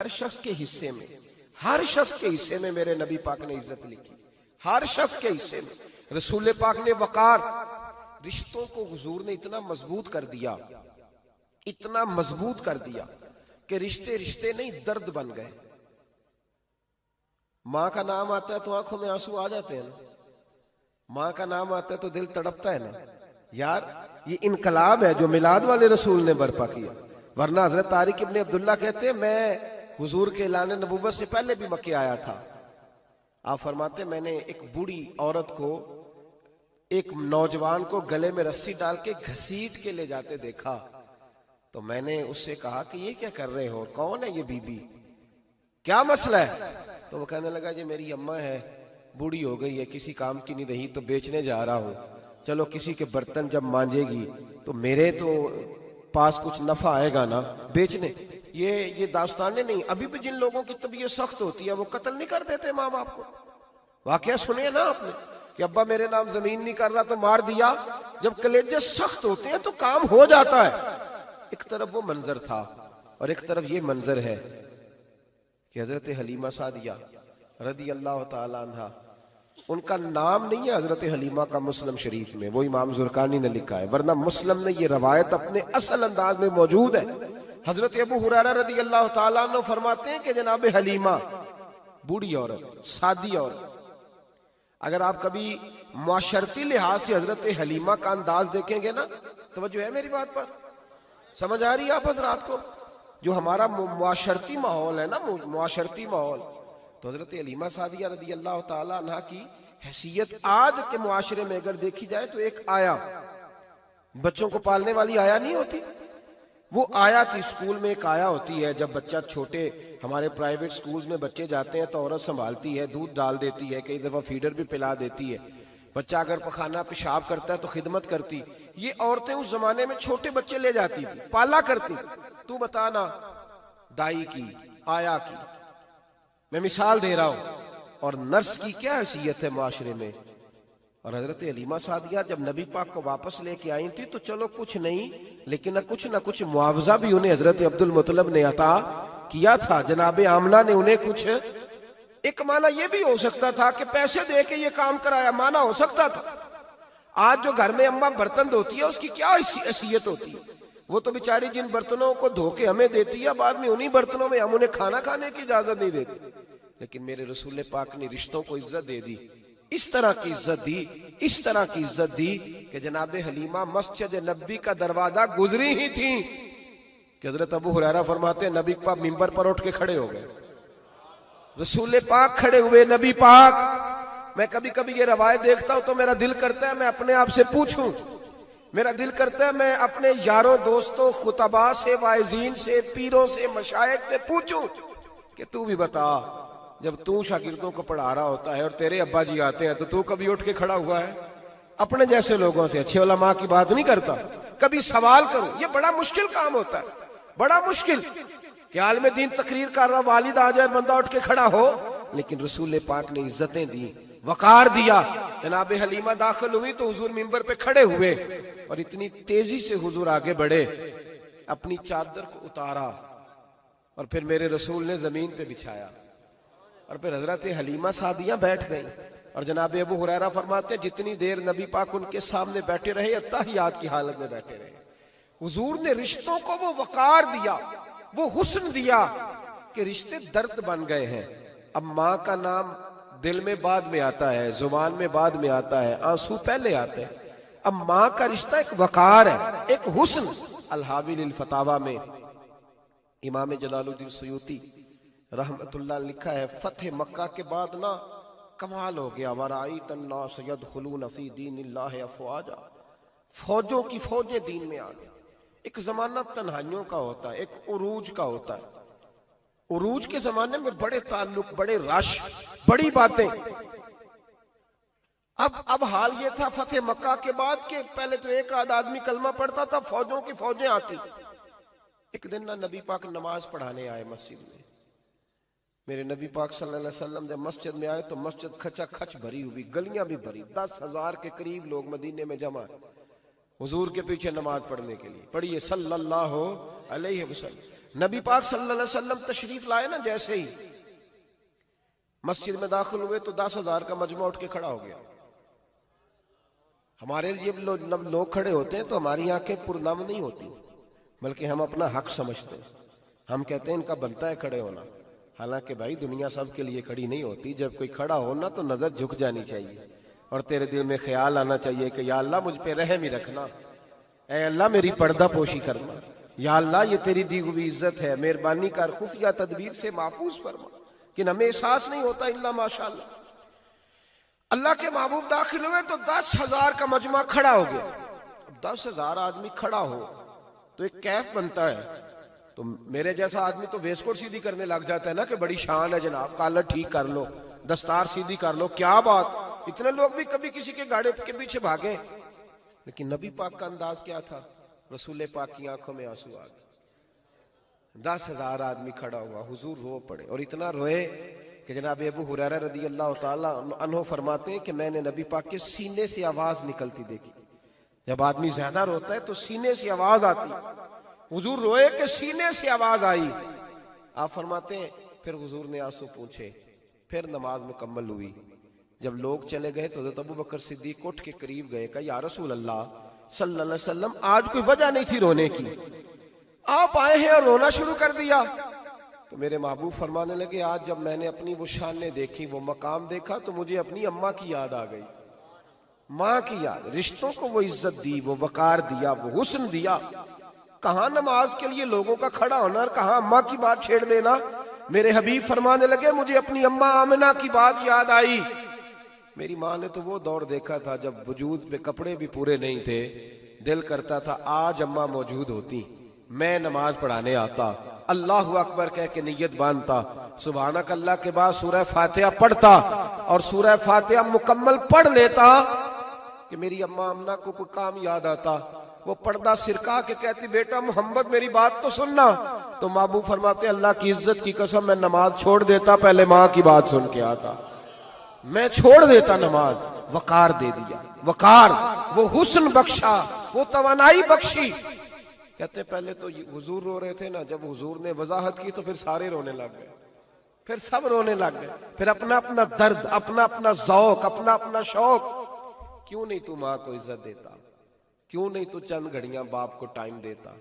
हर शख्स के हिस्से में, हर शख्स के हिस्से में मेरे नबी पाक ने इज्जत लिखी, हर शख्स के हिस्से में। रसूल पाक ने वकार, रिश्तों को हुजूर ने इतना मजबूत कर दिया, इतना मजबूत कर दिया कि रिश्ते रिश्ते नहीं दर्द बन गए। मां का नाम आता है तो आंखों में आंसू आ जाते हैं ना, मां का नाम आता है तो दिल तड़पता है ना। यार ये इनकलाब है जो मिलाद वाले रसूल ने बर्पा किया। वरना हजरत तारिक इब्ने अब्दुल्ला कहते हैं मैं हुजूर के ऐलान नबुव्वत से पहले भी मक्के आया था। आप फरमाते मैंने एक बूढ़ी औरत को एक नौजवान को गले में रस्सी डाल के घसीट के ले जाते देखा, तो मैंने उससे कहा कि ये क्या कर रहे हो, कौन है ये बीबी, क्या मसला है? तो वो कहने लगा जी मेरी अम्मा है, बूढ़ी हो गई है, किसी काम की नहीं रही तो बेचने जा रहा हूं, चलो किसी के बर्तन जब मांजेगी तो मेरे तो पास कुछ नफा आएगा ना बेचने। ये दास्तानें नहीं। अभी भी जिन लोगों की तबीयत सख्त होती है वो कत्ल नहीं कर देते माँ बाप को। वाकया सुने ना आपने कि अब्बा मेरे नाम जमीन नहीं कर रहा तो मार दिया। जब कलेजे सख्त होते हैं तो काम हो जाता है। एक तरफ वो मंजर था और एक तरफ ये मंजर है कि हजरत हलीमा सादिया रदी अल्लाह ताला अन्हा, उनका नाम नहीं है हजरत हलीमा का मुस्लिम शरीफ में, वो इमाम जुरकानी ने लिखा है, वरना मुस्लिम में ये रवायत अपने असल अंदाज में मौजूद है। हजरत अबू हुरैरा रदी अल्लाह ताला अन्हु फरमाते हैं कि जनाब हलीमा बूढ़ी औरत, सादी औरत। अगर आप कभी मुआशरती लिहाज से हजरत हलीमा का अंदाज देखेंगे ना, तवज्जो है मेरी बात पर, समझ आ रही है आप हजरात को? जो हमारा मुआशरती माहौल है ना, मुआशरती माहौल, तो हजरत हलीमा सादिया रदी अल्लाह ताला अन्हा की हैसियत आज के मुआशरे में अगर देखी जाए तो एक आया, बच्चों को पालने वाली आया नहीं होती, वो आया थी। स्कूल में एक आया होती है, जब बच्चा छोटे हमारे प्राइवेट स्कूल्स में बच्चे जाते हैं तो औरत संभालती है, दूध डाल देती है, कई दफा फीडर भी पिला देती है। बच्चा अगर पखाना पेशाब करता है तो खिदमत करती। ये औरतें उस जमाने में छोटे बच्चे ले जाती थी, पाला करती। तू बताना दाई की, आया की, मैं मिसाल दे रहा हूं, और नर्स की क्या हैसियत है माशरे में। और हजरत हलीमा सादिया जब नबी पाक को वापस लेके आई थी तो चलो कुछ नहीं, लेकिन न कुछ मुआवजा भी उन्हें हजरत अब्दुल मुत्तलिब ने अता किया था। जनाबे आमना ने उन्हें कुछ, एक माना यह भी हो सकता था कि पैसे दे के ये काम कराया, माना हो सकता था। आज जो घर में अम्मा बर्तन धोती है उसकी क्या हैसियत होती है? वो तो बेचारी जिन बर्तनों को धो के हमें देती है, बाद में उन्हीं बर्तनों में हम उन्हें खाना खाने की इजाजत नहीं देते। लेकिन मेरे रसूल पाक ने रिश्तों को इज्जत दे दी, इस तरह की इज्जत दी, इस तरह की इज्जत दी कि जनाबे हलीमा मस्जिद नबी का दरवाजा गुजरी ही थी कि हजरत अबू हुरैरा फरमाते हैं नबी पाक मिंबर पर उठ के खड़े हो गए। रसूल पाक खड़े हुए, नबी पाक। मैं कभी कभी ये रवायत देखता हूं तो मेरा दिल करता है मैं अपने आप से पूछूं, मेरा दिल करता है मैं अपने यारों दोस्तों खुतबा से, वाइजीन से, पीरों से, मशाइख से पूछूं कि तू भी बता, जब तू शागिर्दों को पढ़ा रहा होता है और तेरे अब्बा जी आते हैं तो तू कभी उठ के खड़ा हुआ है? अपने जैसे लोगों से, अच्छे उलमा की बात नहीं करता, कभी सवाल करो। ये बड़ा मुश्किल काम होता है, बड़ा मुश्किल कि आलिम दीन तकरीर कर रहा, वालिद आ जाए, बंदा उठ के खड़ा हो। लेकिन रसूल पाक ने इज्जतें दी, वकार दिया। जनाब हलीमा दाखिल हुई तो हुजूर मिंबर पे खड़े हुए और इतनी तेजी से हुजूर आगे बढ़े, अपनी चादर को उतारा और फिर मेरे रसूल ने जमीन पे बिछाया और फिर हजरत हलीमा सादिया बैठ गई। और जनाब अबू हुरैरा फरमाते हैं जितनी देर नबी पाक उनके सामने बैठे रहे, अत्ताहियात की हालत में बैठे रहे। हुजूर ने रिश्तों को वो वकार दिया, वो हुस्न दिया कि रिश्ते दर्द बन गए हैं। अब माँ का नाम दिल में बाद में आता है, जुबान में बाद में आता है, आंसू पहले आते हैं। अब माँ का रिश्ता एक वकार है, एक हुस्न। अल-हावी लिल फतावा में इमाम जलालुद्दीन सयूती रहमतुल्लाह लिखा है, फतेह मक्का के बाद ना कमाल हो गया, वराईत अन्नास यदखुलून फी दीनिल्लाहि अफवाजा, फौजों की फौजें दीन में आ गई। एक जमाना तन्हाइयों का होता है, एक उरूज का होता है। उरूज के जमाने में बड़े ताल्लुक, बड़े रश, बड़ी बातें। अब हाल ये था फतेह मक्का के बाद के पहले तो एक आध आदमी कलमा पढ़ता था, फौजों की फौजें आती। एक दिन ना नबी पाक नमाज पढ़ाने आए मस्जिद में। मेरे नबी पाक सल्लल्लाहु अलैहि वसल्लम जब मस्जिद में आए तो मस्जिद खचा खच भरी हुई, गलियां भी भरी, 10,000 के करीब लोग मदीने में जमा हुजूर के पीछे नमाज पढ़ने के लिए। पढ़िए सल्लल्लाहु अलैहि वसल्लम। नबी पाक सल्लल्लाहु अलैहि वसल्लम तशरीफ लाए ना, जैसे ही मस्जिद में दाखिल हुए तो 10,000 का मजमा उठ के खड़ा हो गया। हमारे लिए लोग खड़े होते हैं तो हमारी आंखें पुरनम नहीं होती, बल्कि हम अपना हक समझते हैं। हम कहते हैं इनका बनता है खड़े होना। हालांकि भाई दुनिया सब के लिए खड़ी नहीं होती। जब कोई खड़ा हो ना तो नजर झुक जानी चाहिए और तेरे दिल में ख्याल आना चाहिए कि या अल्लाह मुझ पे रहम ही रखना, ऐ अल्लाह मेरी पर्दा पोशी करना, या अल्लाह ये तेरी दी हुई इज्जत है, मेहरबानी कर खुफिया तदबीर से महफूज फरमा। कि हमें एहसास नहीं होता इल्ला माशाअल्लाह। अल्लाह के महबूब दाखिल हुए तो 10,000 का मजमा खड़ा हो गया। 10,000 आदमी खड़ा हो तो एक कैफ बनता है। तो मेरे जैसा आदमी तो वेस्टकोट सीधी करने लग जाता है ना कि बड़ी शान है जनाब, कॉलर ठीक कर लो, दस्तार सीधी कर लो, क्या बात। इतने लोग भी कभी किसी के गाड़े के पीछे भागे। लेकिन नबी पाक का अंदाज क्या था? रसूल पाक की आंखों में आंसू आ गए। 10,000 आदमी खड़ा हुआ, हुजूर रो पड़े और इतना रोए कि जनाब अबू हुरैरा रदी अल्लाह ताला अन्हु फरमाते हैं कि मैंने नबी पाक के सीने से आवाज निकलती देखी। जब आदमी ज्यादा रोता है तो सीने से आवाज आती। हुजूर रोए कि सीने से आवाज आई। आप फरमाते हैं फिर हुजूर ने आंसू पूछे, फिर नमाज मुकम्मल हुई। जब लोग चले गए तो हज़रत अबू बकर सिद्दीक उठ के करीब गए, कहा या रसूल अल्लाह सल्लल्लाहु अलैहि वसल्लम, आज कोई वजह नहीं थी रोने की, आप आए हैं और रोना शुरू कर दिया। तो मेरे महबूब फरमाने लगे, आज जब मैंने अपनी वो शानें देखी, वो मकाम देखा, तो मुझे अपनी अम्मा की याद आ गई, माँ की याद। रिश्तों को वो इज्जत दी, वो वकार दिया, वो हुस्न दिया। कहाँ नमाज के लिए लोगों का खड़ा होना और कहाँ अम्मा की बात छेड़ देना। मेरे हबीब फरमाने लगे, मुझे अपनी अम्मा आमिना की बात याद आई। मेरी माँ ने तो वो दौर देखा था जब वजूद पे कपड़े भी पूरे नहीं थे, दिल करता था आज अम्मा मौजूद होती, मैं नमाज पढ़ाने आता, अल्लाह अकबर कह के नियत बांधता, सुभानक अल्लाह के बाद सूरह फातिहा पढ़ता और सूरह फातिहा मुकम्मल पढ़ लेता कि मेरी अम्मा अम्ना को कोई काम याद आता। वो पर्दा सिरका के कहती, बेटा मोहम्मद मेरी बात तो सुनना। तो महबूब फरमाते, अल्लाह की इज्जत की कसम मैं नमाज छोड़ देता, पहले माँ की बात सुन के आता। मैं छोड़ देता नमाज। वकार दे दिया, वकार, वो हुस्न बख्शा, वो तवानाई बख्शी। कहते पहले तो हुजूर रो रहे थे ना, जब हुजूर ने वजाहत की तो फिर सारे रोने लग गए, फिर सब रोने लग गए। फिर अपना अपना दर्द, अपना अपना ज़ौक, अपना अपना शौक। क्यों नहीं तू माँ को इज्जत देता? क्यों नहीं तू चंद घड़ियां बाप को टाइम देता?